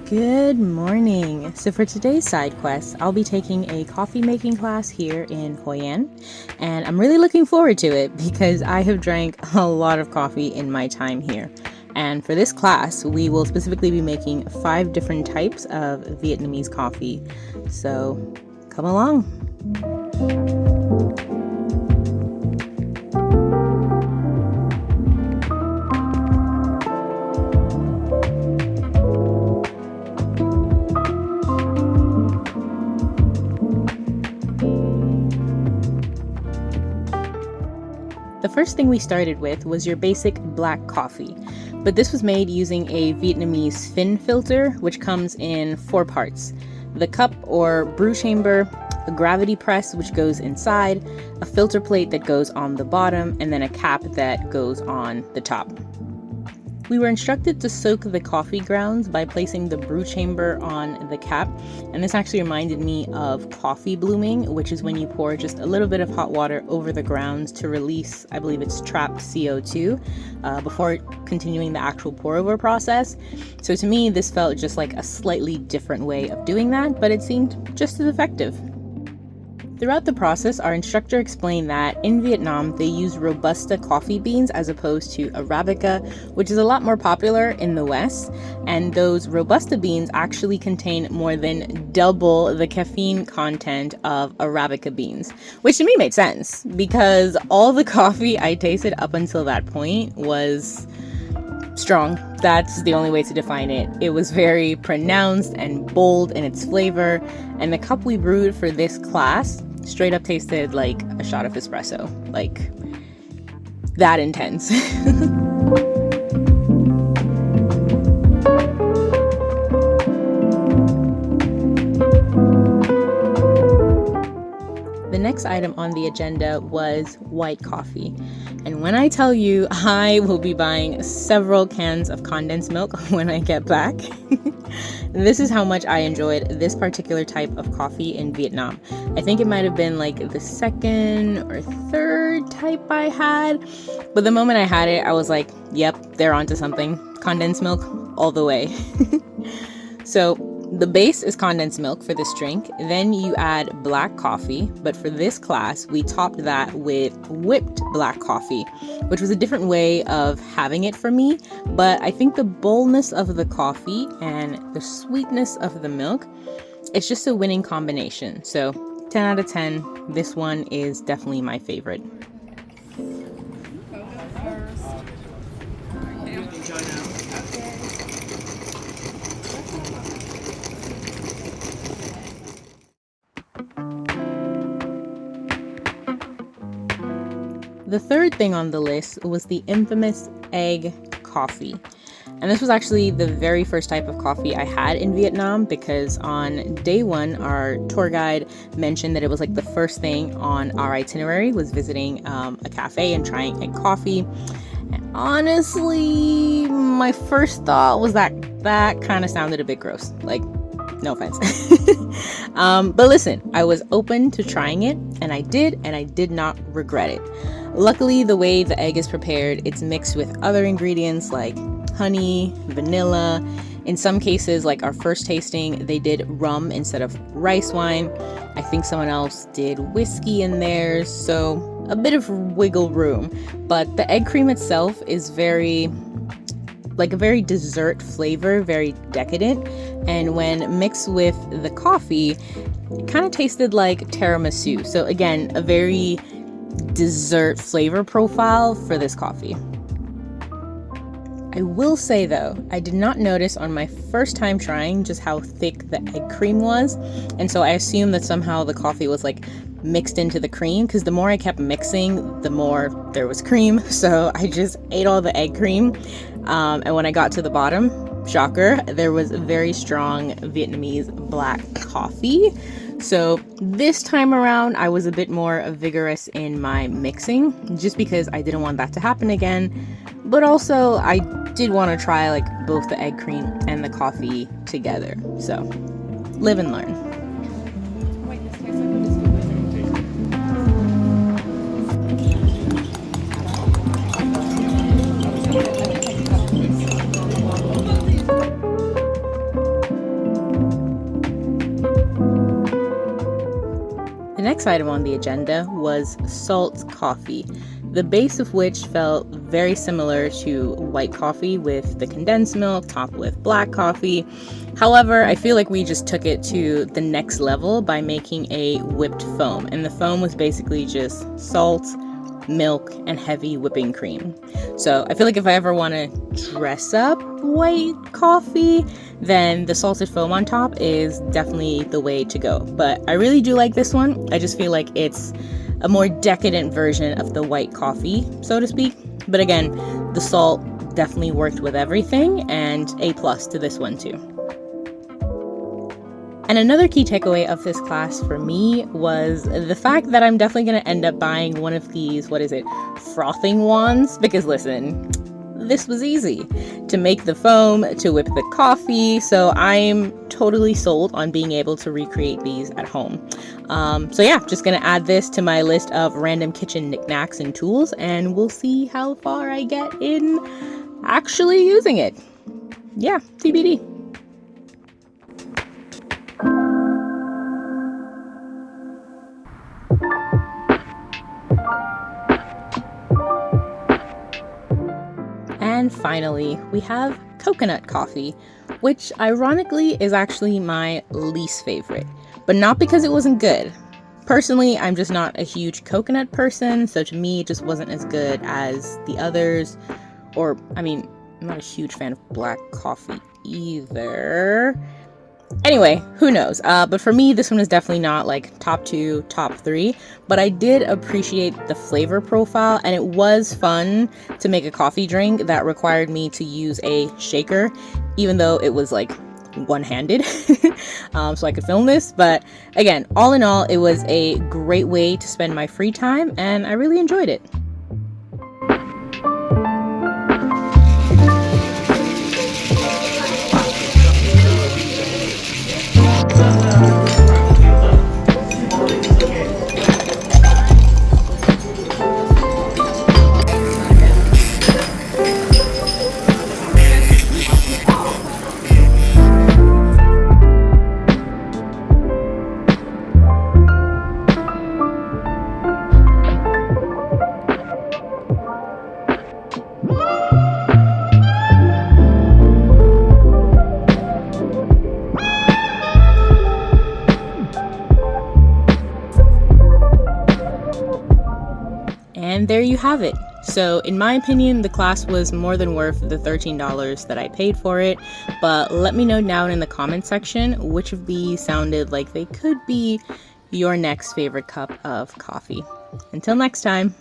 Good morning. So for today's side quest, I'll be taking a coffee making class here in Hoi An, and I'm really looking forward to it because I have drank a lot of coffee in my time here. And for this class, we will specifically be making 5 different types of Vietnamese coffee. So come along. The first thing we started with was your basic black coffee, but this was made using a Vietnamese Phin filter, which comes in 4 parts: the cup or brew chamber, a gravity press which goes inside, a filter plate that goes on the bottom, and then a cap that goes on the top. We were instructed to soak the coffee grounds by placing the brew chamber on the cap, and this actually reminded me of coffee blooming, which is when you pour just a little bit of hot water over the grounds to release, I believe it's trapped CO2, before continuing the actual pour over process. So to me, this felt just like a slightly different way of doing that, but it seemed just as effective. Throughout the process, our instructor explained that in Vietnam, they use Robusta coffee beans as opposed to Arabica, which is a lot more popular in the West. And those Robusta beans actually contain more than double the caffeine content of Arabica beans, which to me made sense because all the coffee I tasted up until that point was strong. That's the only way to define it. It was very pronounced and bold in its flavor, and the cup we brewed for this class straight up tasted like a shot of espresso. Like, that intense. The next item on the agenda was white coffee. And when I tell you, I will be buying several cans of condensed milk when I get back. This is how much I enjoyed this particular type of coffee in Vietnam. I think it might have been like the second or third type I had. But the moment I had it, I was like, yep, they're onto something. Condensed milk all the way. So the base is condensed milk for this drink. Then you add black coffee, but for this class, we topped that with whipped black coffee, which was a different way of having it for me. But I think the boldness of the coffee and the sweetness of the milk, it's just a winning combination. So 10 out of 10, this one is definitely my favorite. The third thing on the list was the infamous egg coffee. And this was actually the very first type of coffee I had in Vietnam because on day 1, our tour guide mentioned that it was like the first thing on our itinerary was visiting a cafe and trying egg coffee. And honestly, my first thought was that kind of sounded a bit gross. Like, no offense. But listen, I was open to trying it, and I did not regret it. Luckily, the way the egg is prepared, it's mixed with other ingredients like honey, vanilla. In some cases, like our first tasting, they did rum instead of rice wine. I think someone else did whiskey in theirs, so a bit of wiggle room. But the egg cream itself is very dessert flavor, very decadent. And when mixed with the coffee, it kind of tasted like tiramisu. So again, a very dessert flavor profile for this coffee. I will say though, I did not notice on my first time trying just how thick the egg cream was. And so I assumed that somehow the coffee was like mixed into the cream, because the more I kept mixing, the more there was cream. So I just ate all the egg cream. And when I got to the bottom, shocker, there was very strong Vietnamese black coffee. So this time around, I was a bit more vigorous in my mixing just because I didn't want that to happen again. But also I did want to try like both the egg cream and the coffee together. So live and learn. next item on the agenda was salt coffee, the base of which felt very similar to white coffee with the condensed milk topped with black coffee. However, I feel like we just took it to the next level by making a whipped foam, and the foam was basically just salt, milk, and heavy whipping cream. So I feel like if I ever want to dress up white coffee, then the salted foam on top is definitely the way to go. But I really do like this one. I just feel like it's a more decadent version of the white coffee, so to speak. But again, the salt definitely worked with everything, and A+ to this one too. And another key takeaway of this class for me was the fact that I'm definitely going to end up buying one of these, frothing wands, because listen, this was easy to make the foam, to whip the coffee, so I'm totally sold on being able to recreate these at home. So yeah, just gonna add this to my list of random kitchen knickknacks and tools, and we'll see how far I get in actually using it. Yeah, TBD. And finally, we have coconut coffee, which ironically is actually my least favorite, but not because it wasn't good. Personally, I'm just not a huge coconut person, so to me it just wasn't as good as the others. I'm not a huge fan of black coffee either. Anyway, who knows? But for me, this one is definitely not like top 2, top 3, but I did appreciate the flavor profile, and it was fun to make a coffee drink that required me to use a shaker, even though it was like one-handed, so I could film this. But again, all in all, it was a great way to spend my free time, and I really enjoyed it. And there you have it. So in my opinion, the class was more than worth the $13 that I paid for it, but let me know down in the comment section which of these sounded like they could be your next favorite cup of coffee. Until next time.